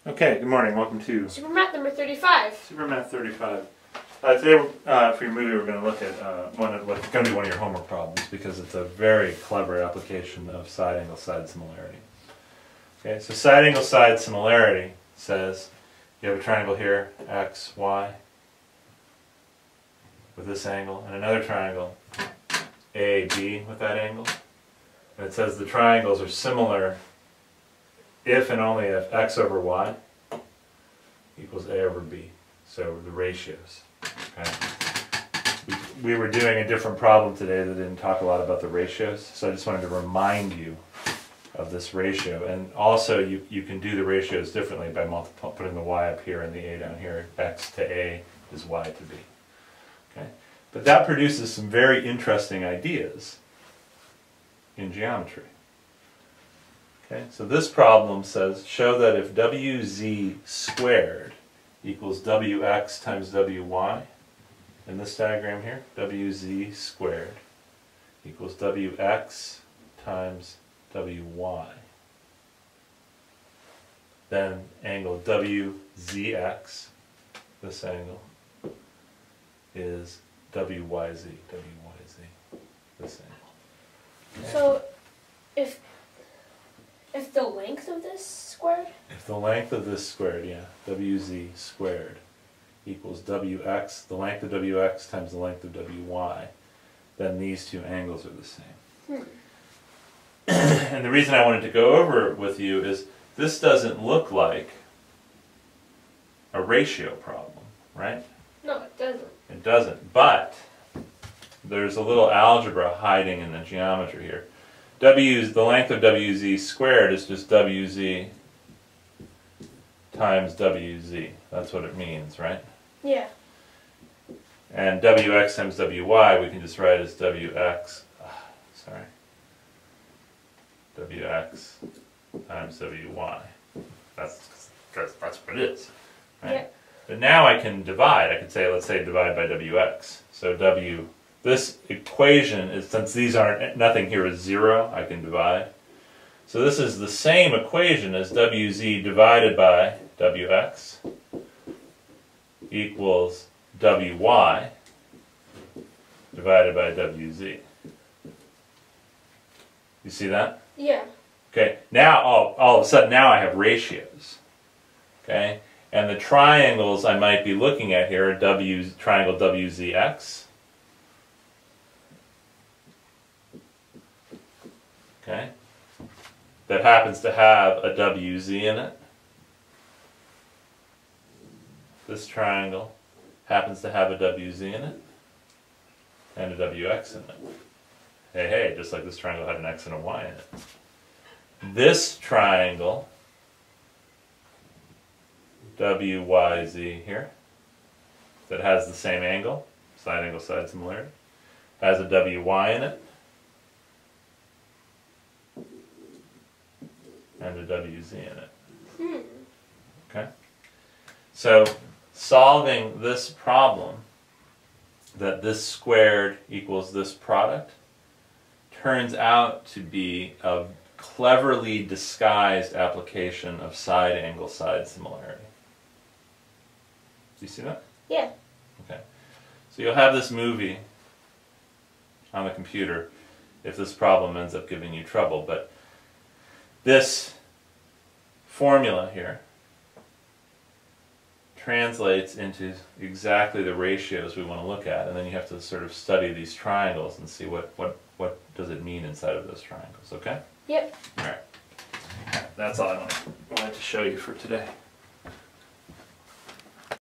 Okay, good morning. Welcome to SuperMath number 35. SuperMath35. Today, for your movie, we're going to look at what's going to be one of your homework problems because it's a very clever application of side-angle-side similarity. Okay, so side-angle-side similarity says you have a triangle here, x, y, with this angle, and another triangle, A, B, with that angle. And it says the triangles are similar if and only if x over y equals a over b. So the ratios. Okay. We were doing a different problem today that didn't talk a lot about the ratios, so I just wanted to remind you of this ratio. And also you can do the ratios differently by putting the y up here and the a down here. X to a is y to b. Okay. But that produces some very interesting ideas in geometry. Okay, so this problem says, show that if wz squared equals wx times wy, in this diagram here, wz squared equals wx times wy, then angle wzx, this angle, is wyz, this angle. Okay. So, if the length of this squared? If the length of this squared, yeah, wz squared equals wx, the length of wx times the length of wy, then these two angles are the same. And the reason I wanted to go over it with you is this doesn't look like a ratio problem, right? No, it doesn't. It doesn't, but there's a little algebra hiding in the geometry here. The length of wz squared is just wz times wz. That's what it means, right? Yeah. And wx times wy we can just write as wx times wy. That's what it is, right? Yeah. But now I can divide. I could say, let's say, divide by wx. So this equation is, since these aren't, nothing here is 0, I can divide. So this is the same equation as wz divided by wx equals wy divided by wz. You see that? Yeah. Okay, now all of a sudden now I have ratios. Okay, and the triangles I might be looking at here are triangle wzx. Okay, that happens to have a wz in it. This triangle happens to have a wz in it and a wx in it. Hey, just like this triangle had an x and a y in it. This triangle, wyz here, that has the same angle, side angle side similarity, has a wy in it and a wz in it. Okay? So, solving this problem, that this squared equals this product, turns out to be a cleverly disguised application of side angle side similarity. Do you see that? Yeah. Okay. So you'll have this movie on the computer if this problem ends up giving you trouble, but this formula here translates into exactly the ratios we want to look at, and then you have to sort of study these triangles and see what does it mean inside of those triangles, okay? Yep. Alright. That's all I wanted to show you for today.